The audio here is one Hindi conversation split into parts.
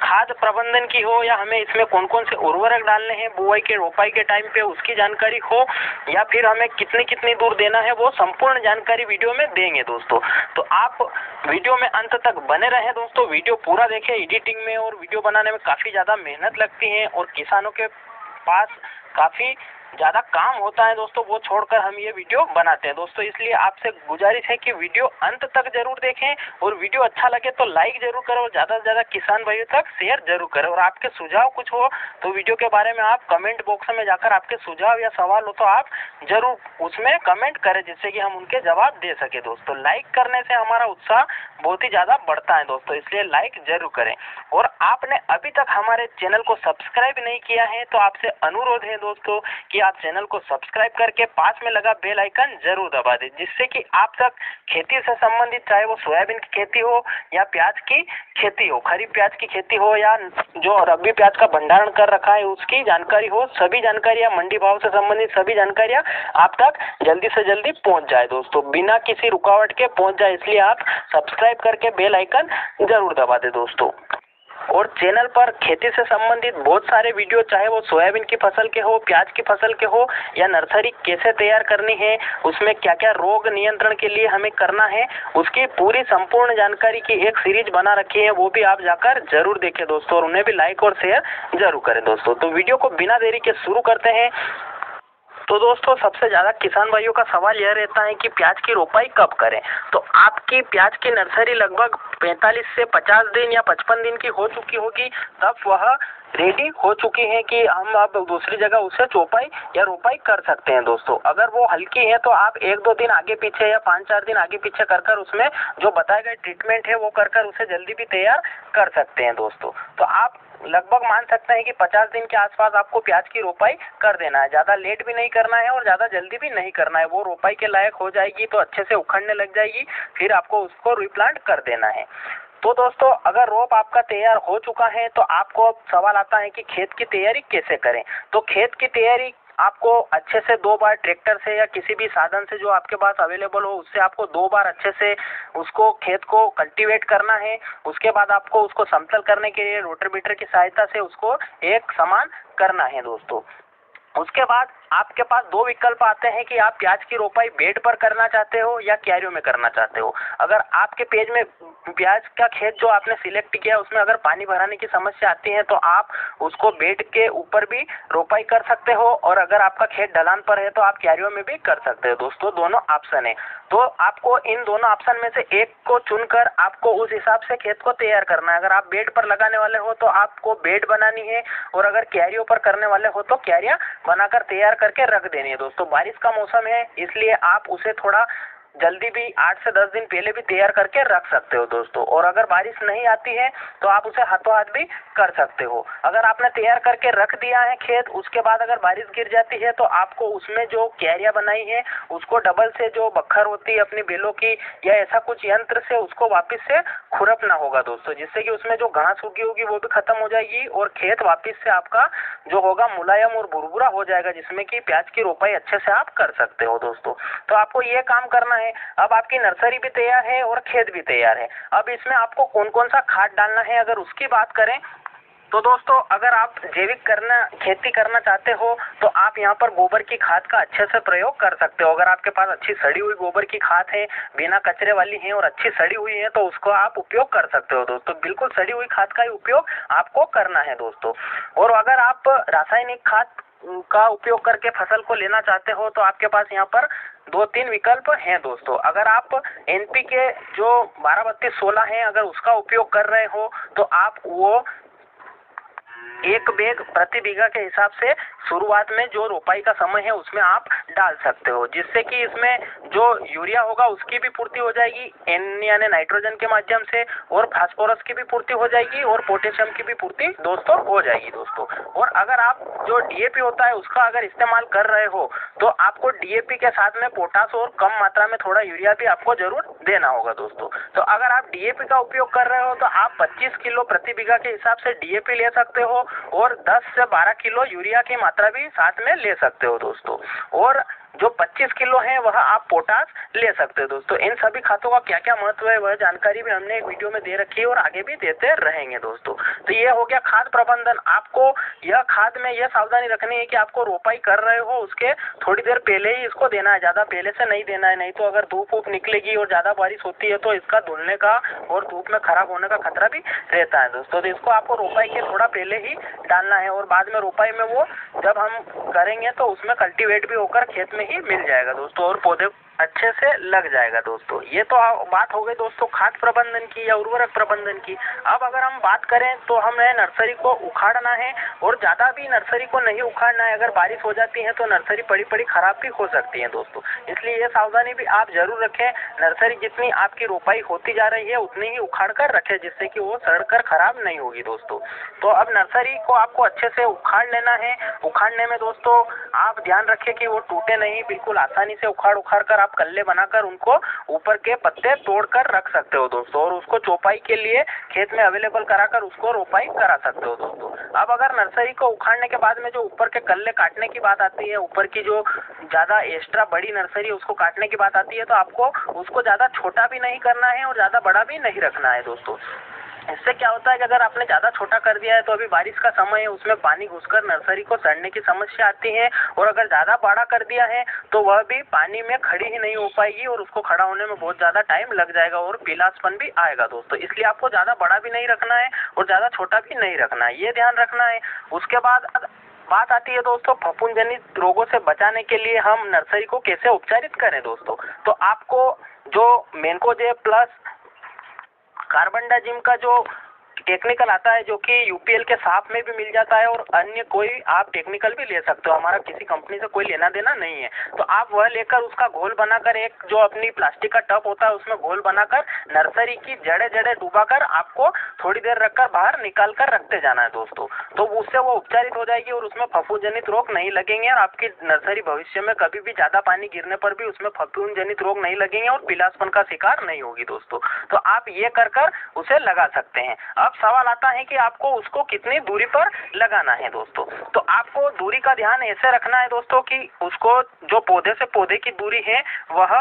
खाद प्रबंधन की हो या हमें इसमें कौन कौन से उर्वरक डालने हैं बुआई के रोपाई के टाइम पे उसकी जानकारी हो, या फिर हमें कितनी कितनी दूर देना है, वो संपूर्ण जानकारी वीडियो में देंगे दोस्तों। तो आप वीडियो में अंत तक बने रहें दोस्तों, वीडियो पूरा देखें। एडिटिंग में और वीडियो बनाने में काफ़ी ज़्यादा मेहनत लगती है और किसानों के पास काफ़ी ज़्यादा काम होता है दोस्तों, वो छोड़कर हम ये वीडियो बनाते हैं दोस्तों। इसलिए आपसे गुजारिश है कि वीडियो अंत तक जरूर देखें और वीडियो अच्छा लगे तो लाइक जरूर करें और ज़्यादा से ज़्यादा किसान भाइयों तक शेयर जरूर करें। और आपके सुझाव कुछ हो तो वीडियो के बारे में आप कमेंट बॉक्स में जाकर आपके सुझाव या सवाल हो तो आप जरूर उसमें कमेंट करें, जिससे कि हम उनके जवाब दे सके दोस्तों। लाइक करने से हमारा उत्साह बहुत ही ज़्यादा बढ़ता है दोस्तों, इसलिए लाइक जरूर करें। और आपने अभी तक हमारे चैनल को सब्सक्राइब नहीं किया है तो आपसे अनुरोध है दोस्तों कि आप चैनल को सब्सक्राइब करके पास में लगा बेल आइकन जरूर दबा दें, जिससे कि आप तक खेती से संबंधित, चाहे वो सोयाबीन की खेती हो या प्याज की खेती हो, खरीफ प्याज की खेती हो या जो रबी प्याज का भंडारण कर रखा है उसकी जानकारी हो, सभी जानकारियां, मंडी भाव से संबंधित सभी जानकारियां आप तक जल्दी से जल्दी पहुंच जाए दोस्तों, बिना किसी रुकावट के पहुंच जाए। इसलिए आप सब्सक्राइब करके बेल आइकन जरूर दबा दें दोस्तों। और चैनल पर खेती से संबंधित बहुत सारे वीडियो, चाहे वो सोयाबीन की फसल के हो, प्याज की फसल के हो, या नर्सरी कैसे तैयार करनी है, उसमें क्या क्या रोग नियंत्रण के लिए हमें करना है, उसकी पूरी संपूर्ण जानकारी की एक सीरीज बना रखी है, वो भी आप जाकर जरूर देखें दोस्तों और उन्हें भी लाइक और शेयर जरूर करें दोस्तों। तो वीडियो को बिना देरी के शुरू करते हैं। तो दोस्तों सबसे ज़्यादा किसान भाइयों का सवाल यह रहता है कि प्याज की रोपाई कब करें। तो आपकी प्याज की नर्सरी लगभग 45 से 50 दिन या 55 दिन की हो चुकी होगी, तब वह रेडी हो चुकी है कि हम अब दूसरी जगह उसे चौपाई या रोपाई कर सकते हैं दोस्तों। अगर वो हल्की है तो आप 1-2 दिन आगे पीछे या 5-4 दिन आगे पीछे कर उसमें जो बताए गए ट्रीटमेंट है वो कर उसे जल्दी भी तैयार कर सकते हैं दोस्तों। तो आप लगभग मान सकते हैं कि 50 दिन के आसपास आपको प्याज की रोपाई कर देना है। ज़्यादा लेट भी नहीं करना है और ज़्यादा जल्दी भी नहीं करना है। वो रोपाई के लायक हो जाएगी तो अच्छे से उखड़ने लग जाएगी, फिर आपको उसको रिप्लांट कर देना है। तो दोस्तों अगर रोप आपका तैयार हो चुका है तो आपको अब सवाल आता है कि खेत की तैयारी कैसे करें। तो खेत की तैयारी आपको अच्छे से 2 बार ट्रैक्टर से या किसी भी साधन से जो आपके पास अवेलेबल हो उससे आपको 2 बार अच्छे से उसको खेत को कल्टीवेट करना है। उसके बाद आपको उसको समतल करने के लिए रोटावेटर की सहायता से उसको एक समान करना है दोस्तों। उसके बाद आपके पास 2 विकल्प आते हैं कि आप प्याज की रोपाई बेड पर करना चाहते हो या क्यारियों में करना चाहते हो। अगर आपके पेज में प्याज का खेत जो आपने सिलेक्ट किया उसमें अगर पानी भराने की समस्या आती है तो आप उसको बेड के ऊपर भी रोपाई कर सकते हो, और अगर आपका खेत ढलान पर है तो आप क्यारियों में भी कर सकते हो दोस्तों। दोनों ऑप्शन है, तो आपको इन दोनों ऑप्शन में से एक को चुनकर आपको उस हिसाब से खेत को तैयार करना है। अगर आप बेड पर लगाने वाले हो तो आपको बेड बनानी है, और अगर क्यारियों पर करने वाले हो तो क्यारियां बनाकर तैयार करके रख देनी है दोस्तों। बारिश का मौसम है इसलिए आप उसे थोड़ा जल्दी भी 8 से 10 दिन पहले भी तैयार करके रख सकते हो दोस्तों। और अगर बारिश नहीं आती है तो आप उसे हाथों हाथ भी कर सकते हो। अगर आपने तैयार करके रख दिया है खेत, उसके बाद अगर बारिश गिर जाती है तो आपको उसमें जो क्यारियां बनाई है उसको डबल से जो बखर होती है अपनी बेलों की या ऐसा कुछ यंत्र से उसको वापस से खुरपना होगा दोस्तों, जिससे कि उसमें जो घास उगी होगी वो भी खत्म हो जाएगी और खेत वापस से आपका जो होगा मुलायम और भुरभुरा हो जाएगा, जिसमें कि प्याज की रोपाई अच्छे से आप कर सकते हो दोस्तों। तो आपको ये काम करना है। अब आपकी नर्सरी भी तैयार है और खेत भी तैयार है। अब इसमें आपको कौन कौन सा खाद डालना है अगर उसकी बात करें तो दोस्तों अगर आप जैविक खेती करना चाहते हो तो आप यहाँ पर गोबर की खाद का अच्छे से प्रयोग कर सकते हो। अगर आपके पास अच्छी सड़ी हुई गोबर की खाद है, बिना कचरे वाली है और अच्छी सड़ी हुई है, तो उसको आप उपयोग कर सकते हो दोस्तों। बिल्कुल सड़ी हुई खाद का ही उपयोग आपको करना है दोस्तों। और अगर आप रासायनिक खाद का उपयोग करके फसल को लेना चाहते हो तो आपके पास यहाँ पर 2-3 विकल्प हैं दोस्तों। अगर आप NPK जो 12-32-16 है अगर उसका उपयोग कर रहे हो तो आप वो 1 बैग प्रति बीघा के हिसाब से शुरुआत में जो रोपाई का समय है उसमें आप डाल सकते हो, जिससे कि इसमें जो यूरिया होगा उसकी भी पूर्ति हो जाएगी यानी नाइट्रोजन के माध्यम से, और फास्फोरस की भी पूर्ति हो जाएगी और पोटेशियम की भी पूर्ति दोस्तों हो जाएगी दोस्तों। और अगर आप जो DAP होता है उसका अगर इस्तेमाल कर रहे हो तो आपको DAP के साथ में पोटास और कम मात्रा में थोड़ा यूरिया भी आपको जरूर देना होगा दोस्तों। तो अगर आप DAP का उपयोग कर रहे हो तो आप 25 किलो प्रति बीघा के हिसाब से DAP ले सकते हो और 10 से 12 किलो यूरिया की मात्रा भी साथ में ले सकते हो दोस्तों। और जो 25 किलो है वह आप पोटास ले सकते हो दोस्तों। इन सभी खादों का क्या क्या महत्व है वह जानकारी भी हमने एक वीडियो में दे रखी है और आगे भी देते रहेंगे दोस्तों। तो ये हो गया खाद प्रबंधन। आपको यह खाद में यह सावधानी रखनी है कि आपको रोपाई कर रहे हो उसके थोड़ी देर पहले ही इसको देना है, ज्यादा पहले से नहीं देना है, नहीं तो अगर धूप वूप निकलेगी और ज्यादा बारिश होती है तो इसका धुलने का और धूप में खराब होने का खतरा भी रहता है दोस्तों। तो इसको आपको रोपाई के थोड़ा पहले ही डालना है और बाद में रोपाई में वो जब हम करेंगे तो उसमें कल्टीवेट भी होकर खेत में ही मिल जाएगा दोस्तों और पौधे अच्छे से लग जाएगा दोस्तों। ये तो बात हो गई दोस्तों खाद प्रबंधन की या उर्वरक प्रबंधन की। अब अगर हम बात करें तो हमें नर्सरी को उखाड़ना है और ज़्यादा भी नर्सरी को नहीं उखाड़ना है। अगर बारिश हो जाती है तो नर्सरी पड़ी खराब भी हो सकती है दोस्तों, इसलिए ये सावधानी भी आप जरूर रखें। नर्सरी जितनी आपकी रोपाई होती जा रही है उतनी ही उखाड़ कर रखें जिससे कि वो सड़ कर खराब नहीं होगी दोस्तों। तो अब नर्सरी को आपको अच्छे से उखाड़ लेना है। उखाड़ने में दोस्तों आप ध्यान रखें कि वो टूटे नहीं, बिल्कुल आसानी से उखाड़ कर आप कल्ले बनाकर उनको ऊपर के पत्ते तोड़कर रख सकते हो दोस्तों और उसको चौपाई के लिए खेत में अवेलेबल कराकर उसको रोपाई करा सकते हो दोस्तों। अब अगर नर्सरी को उखाड़ने के बाद में जो ऊपर के कल्ले काटने की बात आती है, ऊपर की जो ज्यादा एक्स्ट्रा बड़ी नर्सरी उसको काटने की बात आती है, तो आपको उसको ज्यादा छोटा भी नहीं करना है और ज्यादा बड़ा भी नहीं रखना है दोस्तों। इससे क्या होता है कि अगर आपने ज़्यादा छोटा कर दिया है तो अभी बारिश का समय है, उसमें पानी घुसकर नर्सरी को सड़ने की समस्या आती है और अगर ज़्यादा बड़ा कर दिया है तो वह भी पानी में खड़ी ही नहीं हो पाएगी और उसको खड़ा होने में बहुत ज़्यादा टाइम लग जाएगा और पीलापन भी आएगा दोस्तों। इसलिए आपको ज़्यादा बड़ा भी नहीं रखना है और ज़्यादा छोटा भी नहीं रखना है, ये ध्यान रखना है। उसके बाद बात आती है दोस्तों फफूंद जनित रोगों से बचाने के लिए हम नर्सरी को कैसे उपचारित करें दोस्तों। तो आपको जो मैंकोजेब प्लस कार्बेंडाजिम का जो टेक्निकल आता है जो कि यूपीएल के साथ में भी मिल जाता है और अन्य कोई आप टेक्निकल भी ले सकते हो, हमारा किसी कंपनी से कोई लेना देना नहीं है। तो आप वह लेकर उसका घोल बनाकर एक जो अपनी प्लास्टिक का टब होता है उसमें घोल बनाकर नर्सरी की जड़े डुबाकर आपको थोड़ी देर रखकर बाहर निकाल कर रखते जाना है दोस्तों। तो उससे वो उपचारित हो जाएगी और उसमें फफूंद जनित रोग नहीं लगेंगे और आपकी नर्सरी भविष्य में कभी भी ज्यादा पानी गिरने पर भी उसमें फफूंद जनित रोग नहीं लगेंगे और पीलापन का शिकार नहीं होगी दोस्तों। तो आप ये कर उसे लगा सकते हैं। अब सवाल आता है कि आपको उसको कितनी दूरी पर लगाना है दोस्तों। तो आपको दूरी का ध्यान ऐसे रखना है दोस्तों कि उसको जो पौधे से पौधे की दूरी है वह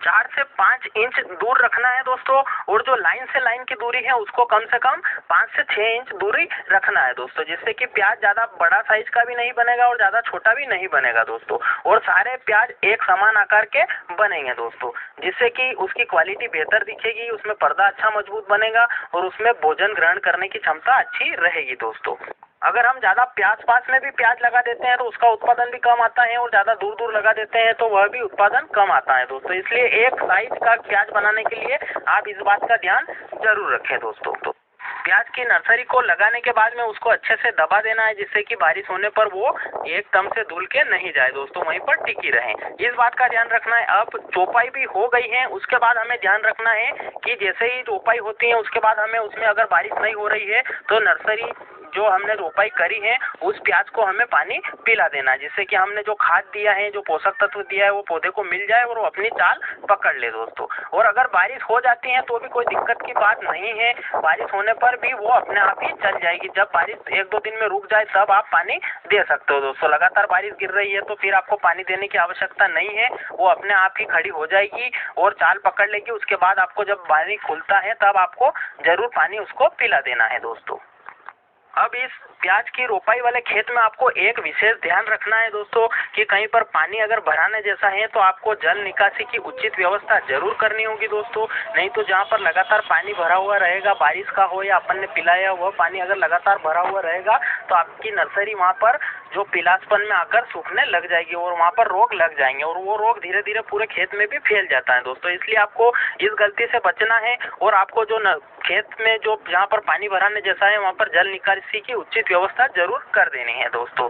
4 से 5 इंच दूर रखना है दोस्तों और जो लाइन से लाइन की दूरी है उसको कम से कम 5 से 6 इंच दूरी रखना है दोस्तों, जिससे कि प्याज ज्यादा बड़ा साइज का भी नहीं बनेगा और ज्यादा छोटा भी नहीं बनेगा दोस्तों और सारे प्याज एक समान आकार के बनेंगे दोस्तों, जिससे कि उसकी क्वालिटी बेहतर दिखेगी, उसमें पर्दा अच्छा मजबूत बनेगा और उसमें भोजन ग्रहण करने की क्षमता अच्छी रहेगी दोस्तों। अगर हम ज़्यादा पास में भी प्याज लगा देते हैं तो उसका उत्पादन भी कम आता है और ज़्यादा दूर लगा देते हैं तो वह भी उत्पादन कम आता है दोस्तों। इसलिए एक साइज का प्याज बनाने के लिए आप इस बात का ध्यान जरूर रखें दोस्तों। तो प्याज की नर्सरी को लगाने के बाद में उसको अच्छे से दबा देना है जिससे कि बारिश होने पर वो एकदम से धुल के नहीं जाए दोस्तों, वहीं पर टिकी रहे, इस बात का ध्यान रखना है। अब चौपाई भी हो गई है, उसके बाद हमें ध्यान रखना है कि जैसे ही चौपाई होती है उसके बाद हमें उसमें अगर बारिश नहीं हो रही है तो नर्सरी जो हमने रोपाई करी है उस प्याज को हमें पानी पिला देना है, जिससे कि हमने जो खाद दिया है, जो पोषक तत्व दिया है वो पौधे को मिल जाए और वो अपनी चाल पकड़ ले दोस्तों। और अगर बारिश हो जाती है तो भी कोई दिक्कत की बात नहीं है, बारिश होने पर भी वो अपने आप ही चल जाएगी। जब बारिश 1-2 दिन में रुक जाए तब आप पानी दे सकते हो दोस्तों। लगातार बारिश गिर रही है तो फिर आपको पानी देने की आवश्यकता नहीं है, वो अपने आप ही खड़ी हो जाएगी और चाल पकड़ लेगी। उसके बाद आपको जब पानी खुलता है तब आपको जरूर पानी उसको पिला देना है दोस्तों। अब इस प्याज की रोपाई वाले खेत में आपको एक विशेष ध्यान रखना है दोस्तों कि कहीं पर पानी अगर भराने जैसा है तो आपको जल निकासी की उचित व्यवस्था जरूर करनी होगी दोस्तों। नहीं तो जहाँ पर लगातार पानी भरा हुआ रहेगा, बारिश का हो या अपन ने पिलाया वह पानी अगर लगातार भरा हुआ रहेगा तो आपकी नर्सरी वहाँ पर जो पीलापन में आकर सूखने लग जाएगी और वहाँ पर रोग लग जाएंगे और वो रोग धीरे धीरे पूरे खेत में भी फैल जाता है दोस्तों। इसलिए आपको इस गलती से बचना है और आपको जो खेत में जो जहाँ पर पानी भराने जैसा है वहाँ पर जल निकासी की उचित व्यवस्था जरूर कर देनी है दोस्तों।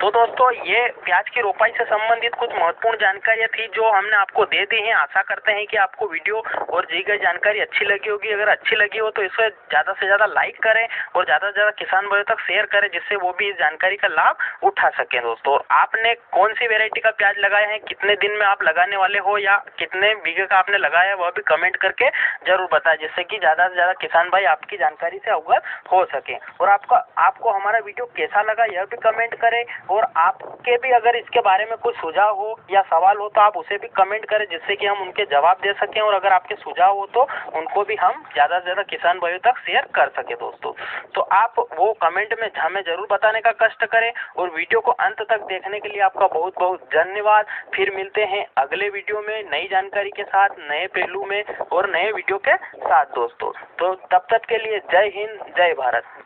तो दोस्तों ये प्याज की रोपाई से संबंधित कुछ महत्वपूर्ण जानकारियाँ थी जो हमने आपको दे दी हैं। आशा करते हैं कि आपको वीडियो और दी गई जानकारी अच्छी लगी होगी। अगर अच्छी लगी हो तो इसे ज़्यादा से ज़्यादा लाइक करें और ज़्यादा से ज़्यादा किसान भाइयों तक शेयर करें जिससे वो भी इस जानकारी का लाभ उठा सकें दोस्तों। और आपने कौन सी वेराइटी का प्याज लगाया है, कितने दिन में आप लगाने वाले हो या कितने बीघे का आपने लगाया है वह भी कमेंट करके जरूर बताएं जिससे कि ज़्यादा से ज़्यादा किसान भाई आपकी जानकारी से अवगत हो सके। और आपको हमारा वीडियो कैसा लगा यह भी कमेंट करें। और आपके भी अगर इसके बारे में कुछ सुझाव हो या सवाल हो तो आप उसे भी कमेंट करें, जिससे कि हम उनके जवाब दे सकें, और अगर आपके सुझाव हो तो उनको भी हम ज़्यादा से ज़्यादा किसान भाइयों तक शेयर कर सके दोस्तों। तो आप वो कमेंट में हमें ज़रूर बताने का कष्ट करें, और वीडियो को अंत तक देखने के लिए आपका बहुत बहुत धन्यवाद। फिर मिलते हैं अगले वीडियो में नई जानकारी के साथ, नए पहलू में और नए वीडियो के साथ दोस्तों। तो तब तक के लिए जय हिंद, जय भारत।